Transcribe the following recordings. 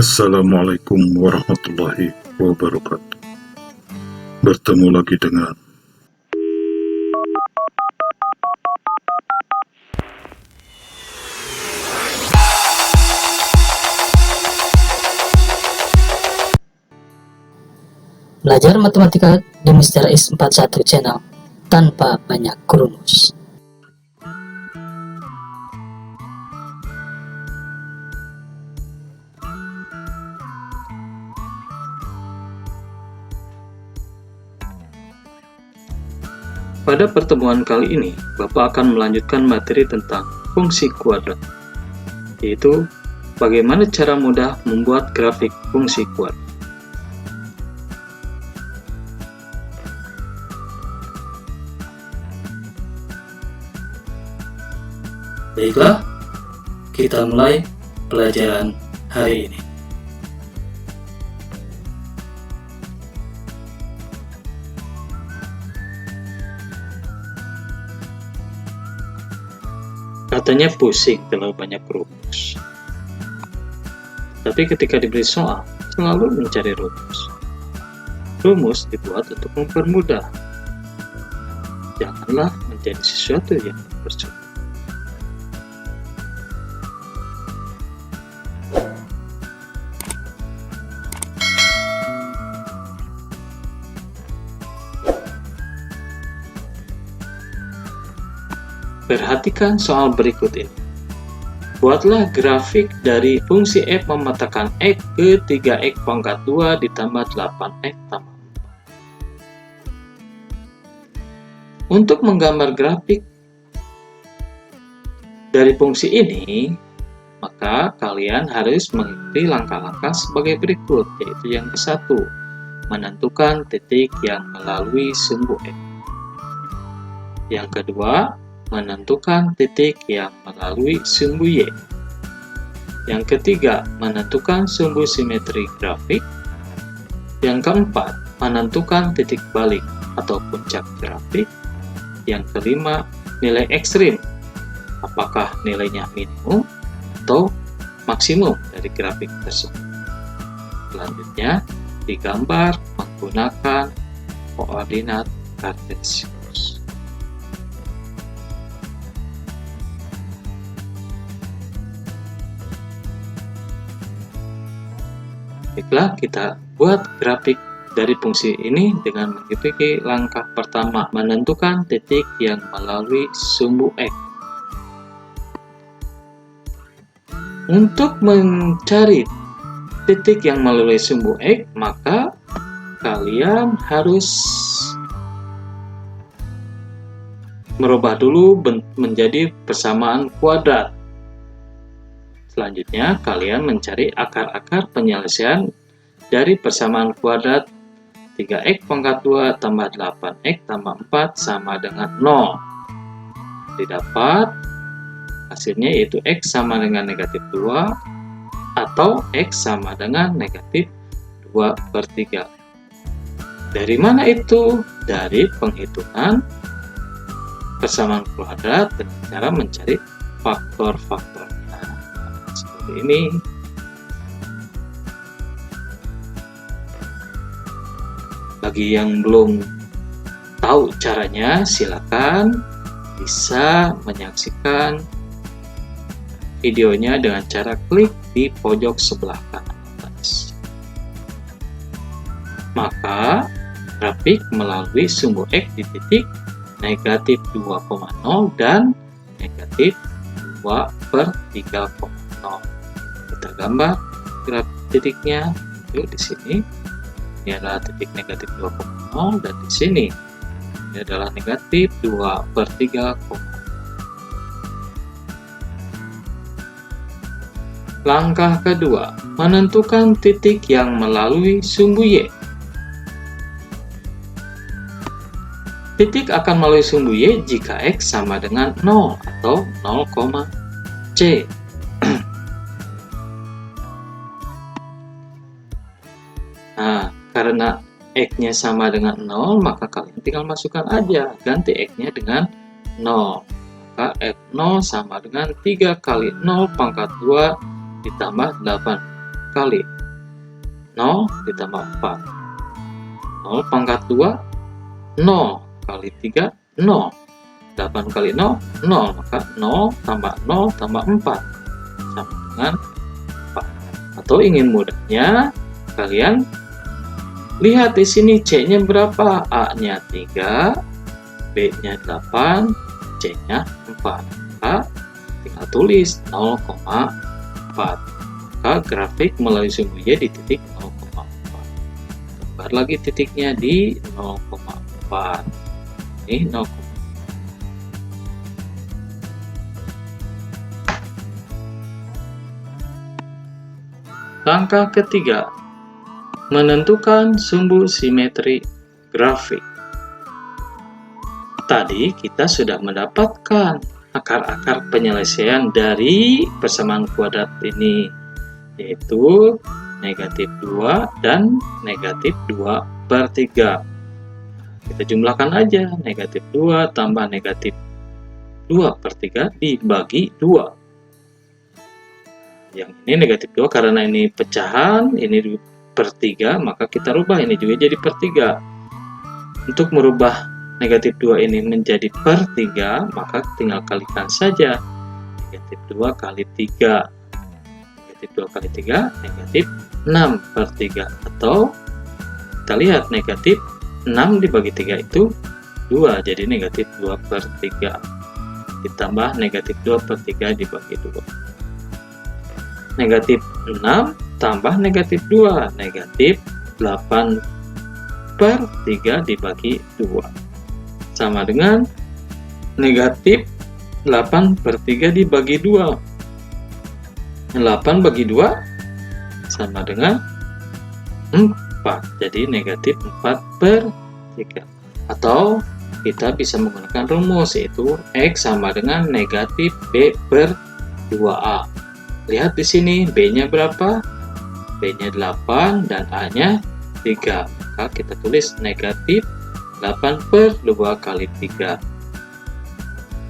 Assalamualaikum warahmatullahi wabarakatuh. Bertemu lagi dengan Belajar matematika di Mr. Is41 channel tanpa banyak rumus. Pada pertemuan kali ini, Bapak akan melanjutkan materi tentang fungsi kuadrat, yaitu bagaimana cara mudah membuat grafik fungsi kuadrat. Baiklah, kita mulai pelajaran hari ini. Katanya pusing terlalu banyak rumus. Tapi ketika diberi soal, selalu mencari rumus. Rumus dibuat untuk mempermudah. Janganlah menjadi sesuatu yang bersulit. Perhatikan soal berikut ini. Buatlah grafik dari fungsi f memetakan x ke 3x pangkat 2 ditambah 8x tambah 4. Untuk menggambar grafik dari fungsi ini, maka kalian harus mengikuti langkah-langkah sebagai berikut, yaitu yang ke-1, menentukan titik yang melalui sumbu x. Yang kedua, menentukan titik yang melalui sumbu Y. Yang ketiga, menentukan sumbu simetri grafik. Yang keempat, menentukan titik balik atau puncak grafik. Yang kelima, nilai ekstrim. Apakah nilainya minimum atau maksimum dari grafik tersebut. Selanjutnya, digambar menggunakan koordinat kartesius. Baiklah, kita buat grafik dari fungsi ini dengan mengikuti langkah pertama, menentukan titik yang melalui sumbu x. Untuk mencari titik yang melalui sumbu x, maka kalian harus merubah dulu menjadi persamaan kuadrat. Selanjutnya, kalian mencari akar-akar penyelesaian dari persamaan kuadrat 3x pangkat 2 tambah 8x tambah 4 sama dengan 0. Didapat hasilnya yaitu x sama dengan negatif 2 atau x sama dengan negatif 2/3. Dari mana itu? Dari penghitungan persamaan kuadrat dengan cara mencari faktor-faktor. Ini bagi yang belum tahu caranya, silakan bisa menyaksikan videonya dengan cara klik di pojok sebelah kanan atas. Maka grafik melalui sumbu x di titik negatif 2,0 dan negatif 2/3,0. Kita gambar grafik titiknya. Yuk, di sini ini adalah titik negatif 2,0 dan di sini ini adalah negatif 2/3,0. Langkah kedua, menentukan titik yang melalui sumbu Y. Titik akan melalui sumbu Y jika x sama dengan 0 atau 0,c. Nah, karena x-nya sama dengan 0, maka kalian tinggal masukkan aja, ganti x-nya dengan 0. Maka f0 sama dengan 3 kali 0 pangkat 2 ditambah 8. kali 0 ditambah 4. 0 pangkat 2, 0 kali 3, 0. 8 kali 0, 0. Maka 0 tambah 0 tambah 4 sama dengan 4. Atau ingin mudahnya, kalian lihat di sini C-nya berapa? A-nya 3, B-nya 8, C-nya 4. Maka tinggal tulis 0,4. Maka grafik melalui sumbu Y di titik 0,4. Gambar lagi titiknya di 0,4. Ini 0,4. Langkah ketiga, menentukan sumbu simetri grafik. Tadi kita sudah mendapatkan akar-akar penyelesaian dari persamaan kuadrat ini, yaitu negatif 2 dan negatif 2/3. Kita jumlahkan aja, negatif 2 tambah negatif 2/3 dibagi 2. Yang ini negatif 2 karena ini pecahan, ini per 3, maka kita rubah ini juga jadi per 3. Untuk merubah negatif 2 ini menjadi per 3, maka tinggal kalikan saja. Negatif 2 kali 3. Negatif 2 kali 3, negatif 6/3. Atau kita lihat negatif 6 dibagi 3 itu 2, jadi negatif 2/3. Ditambah negatif 2/3 dibagi 2. Negatif 6 tambah negatif 2, negatif 8/3 dibagi 2. Sama dengan negatif 8/3 dibagi 2. 8 bagi 2 sama dengan 4. Jadi negatif 4/3. Atau kita bisa menggunakan rumus, yaitu X sama dengan negatif B/2A. Lihat di sini, B-nya berapa? B-nya 8 dan A-nya 3. Maka kita tulis negatif 8/2 kali 3.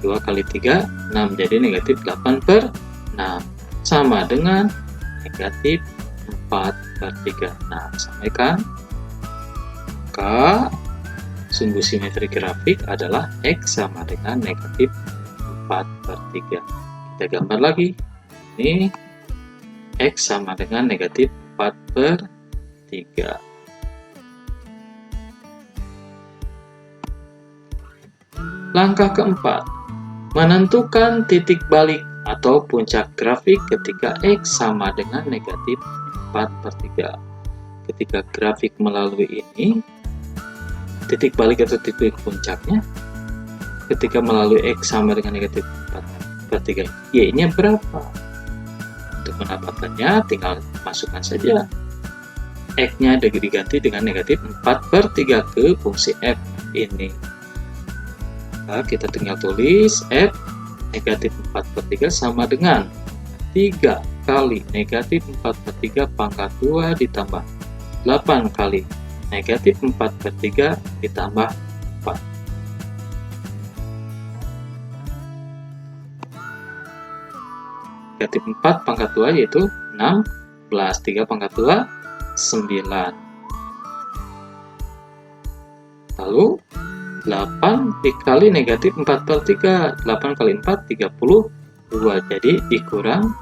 2 kali 3, 6. Jadi negatif 8/6. Sama dengan negatif 4/3. Nah, samaikan. Maka sumbu simetri grafik adalah X sama dengan negatif 4/3. Kita gambar lagi. Ini X sama dengan negatif 4/3. Langkah keempat, menentukan titik balik atau puncak grafik ketika X sama dengan negatif 4/3. Ketika grafik melalui ini, titik balik atau titik puncaknya ketika melalui X sama dengan negatif 4/3, Y-nya berapa? Untuk mendapatkannya tinggal masukkan saja X-nya diganti dengan negatif 4/3 ke fungsi F ini. Nah, kita tinggal tulis F negatif 4/3 sama dengan 3 kali negatif 4/3 pangkat 2 ditambah 8 kali negatif 4/3 ditambah 4. Negatif 4 pangkat 2 yaitu 16, 3 pangkat 2, 9. Lalu 8 dikali negatif 4/3, 8 kali 4, 32. Jadi dikurang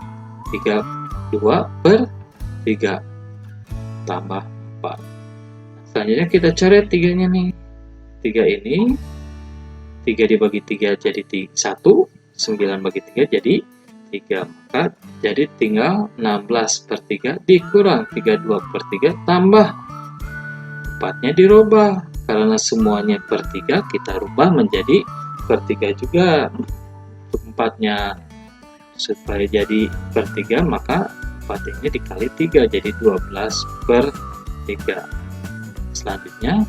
32/3 tambah 4. Selanjutnya kita coret 3-nya nih. 3 ini 3 dibagi 3 jadi 1, 9 bagi 3 jadi 3, maka jadi tinggal 16/3 dikurang 32/3 tambah 4-nya dirubah, karena semuanya per 3 kita rubah menjadi per 3 juga. Untuk 4-nya supaya jadi per 3 maka 4 ini dikali 3 jadi 12/3. Selanjutnya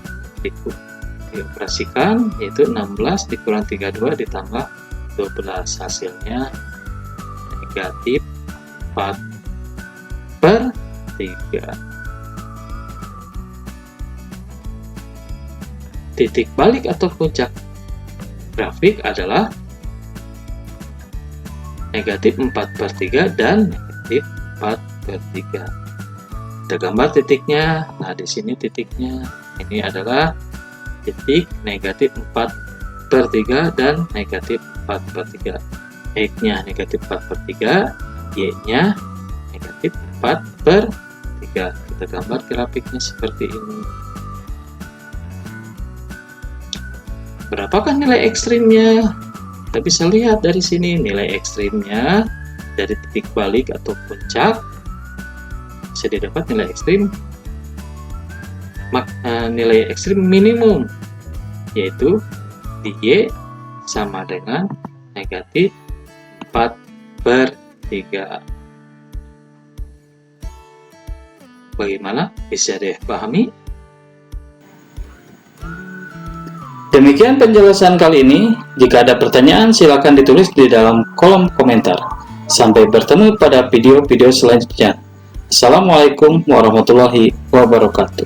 dioperasikan, yaitu 16 dikurang 32 ditambah 12, hasilnya negatif 4/3. Titik balik atau puncak grafik adalah negatif 4/3 dan negatif 4/3. Kita gambar titiknya. Nah, di sini titiknya ini adalah titik negatif 4/3 dan negatif 4/3. X-nya negatif 4/3, Y-nya negatif 4/3. Kita gambar grafiknya seperti ini. Berapakah nilai ekstrimnya? Kita bisa lihat dari sini nilai ekstrimnya dari titik balik atau puncak bisa didapat nilai ekstrim nilai ekstrim minimum, yaitu di Y sama dengan negatif 4/3. Bagaimana? Bisa dipahami? Demikian penjelasan kali ini. Jika ada pertanyaan, silakan ditulis di dalam kolom komentar. Sampai bertemu pada video-video selanjutnya. Assalamualaikum warahmatullahi wabarakatuh.